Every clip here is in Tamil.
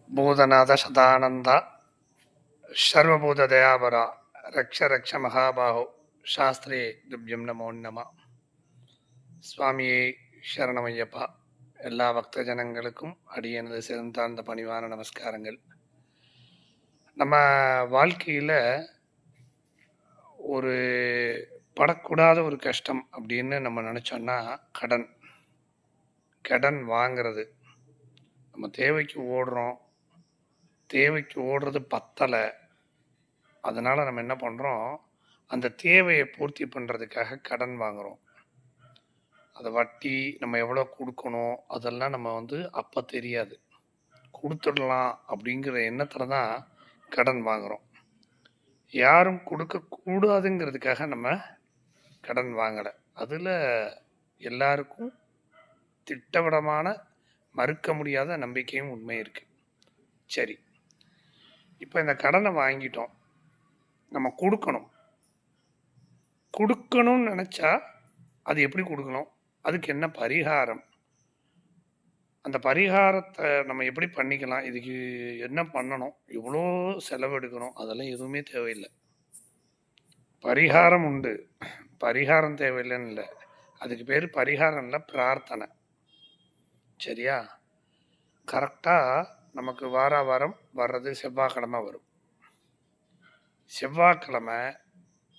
பூதநாத சதானந்தா சர்வபூத தயாபரா ரக்ஷ ரக்ஷ மகாபாஹோ சாஸ்திரே துப்யம் நமோ நம. சுவாமியே சரணமையப்பா. எல்லா பக்த ஜனங்களுக்கும் அடியனது சிறந்தார்ந்த பணிவான நமஸ்காரங்கள். நம்ம வாழ்க்கையில் ஒரு படக்கூடாத ஒரு கஷ்டம் அப்படின்னு நம்ம நினச்சோன்னா கடன் கடன் வாங்கிறது. நம்ம தேவைக்கு ஓடுறோம், தேவைக்கு ஓடுறது பத்தலை. அதனால் நம்ம என்ன பண்ணுறோம், அந்த தேவையை பூர்த்தி பண்ணுறதுக்காக கடன் வாங்குகிறோம். அதை வட்டி நம்ம எவ்வளோ கொடுக்கணும் அதெல்லாம் நம்ம அப்போ தெரியாது, கொடுத்துடலாம் அப்படிங்கிற எண்ணத்தில் தான் கடன் வாங்குகிறோம். யாரும் கொடுக்கக்கூடாதுங்கிறதுக்காக நம்ம கடன் வாங்கலை. அதில் எல்லாருக்கும் திட்டவட்டமான மறுக்க முடியாத நம்பிக்கையும் உண்மை இருக்குது. சரி, இப்போ இந்த கடனை வாங்கிட்டோம், நம்ம கொடுக்கணும்னு நினச்சா அது எப்படி கொடுக்கணும், அதுக்கு என்ன பரிகாரம், அந்த பரிகாரத்தை நம்ம எப்படி பண்ணிக்கலாம், இதுக்கு என்ன பண்ணணும், இவ்வளோ செலவு எடுக்கணும், அதெல்லாம் எதுவுமே தேவையில்லை. பரிகாரம் உண்டு, பரிகாரம் தேவையில்லைன்னு இல்லை. அதுக்கு பேர் பரிகாரம் இல்லை, பிரார்த்தனை. சரியா? கரெக்டாக நமக்கு வாரம் வர்றது செவ்வாய்க்கிழமை வரும். செவ்வாய்க்கிழமை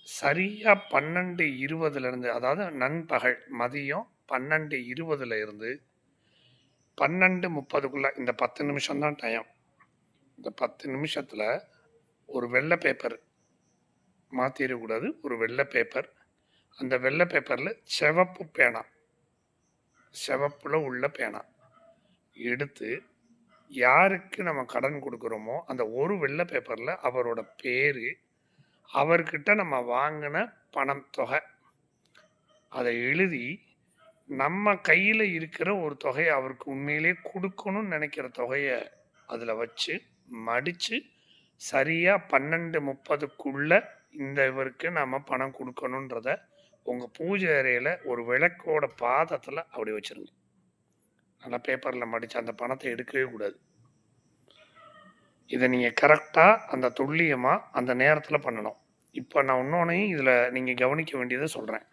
சரியாக 12:20 அதாவது நண்பகல் மதியம் 12:20 12:30 இந்த 10 நிமிஷம்தான் டைம். இந்த 10 நிமிஷத்தில் ஒரு வெள்ளை பேப்பர் மாற்றிடக்கூடாது, ஒரு வெள்ளை பேப்பர். அந்த வெள்ளை பேப்பரில் சிவப்பு பேனா, சிவப்பில் உள்ள பேனா எடுத்து யாருக்கு நம்ம கடன் கொடுக்குறோமோ அந்த ஒரு வெள்ளை பேப்பரில் அவரோட பேர், அவர்கிட்ட நம்ம வாங்கின பணம் தொகை அதை எழுதி, நம்ம கையில் இருக்கிற ஒரு தொகையை அவருக்கு உண்மையிலே கொடுக்கணும்னு நினைக்கிற தொகையை அதில் வச்சு மடித்து சரியாக 12:30 இந்த இவருக்கு நம்ம பணம் கொடுக்கணுன்றத உங்கள் பூஜை அறையில் ஒரு விளக்கோட பாதத்தில் அப்படி வச்சுருங்க. நல்லா பேப்பரில் மடித்து அந்த பணத்தை எடுக்கவே கூடாது. இதை நீங்கள் கரெக்டாக அந்த துல்லியமாக அந்த நேரத்தில் பண்ணணும். இப்போ நான் இன்னொன்னையும் இதில் நீங்கள் கவனிக்க வேண்டியதை சொல்கிறேன்.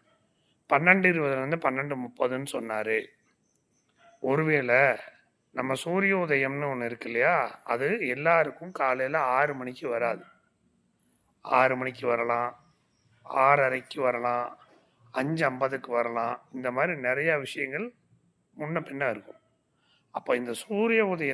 12:20 12:30 சொன்னார். ஒருவேளை நம்ம சூரிய உதயம்னு ஒன்று இருக்கு இல்லையா, அது எல்லாருக்கும் காலையில் 6 மணிக்கு வராது. 6 மணிக்கு வரலாம், 6:30 வரலாம், 5:50 வரலாம். இந்த மாதிரி நிறையா விஷயங்கள் முன்ன பின்ன இருக்கும். அப்போ இந்த சூரிய உதய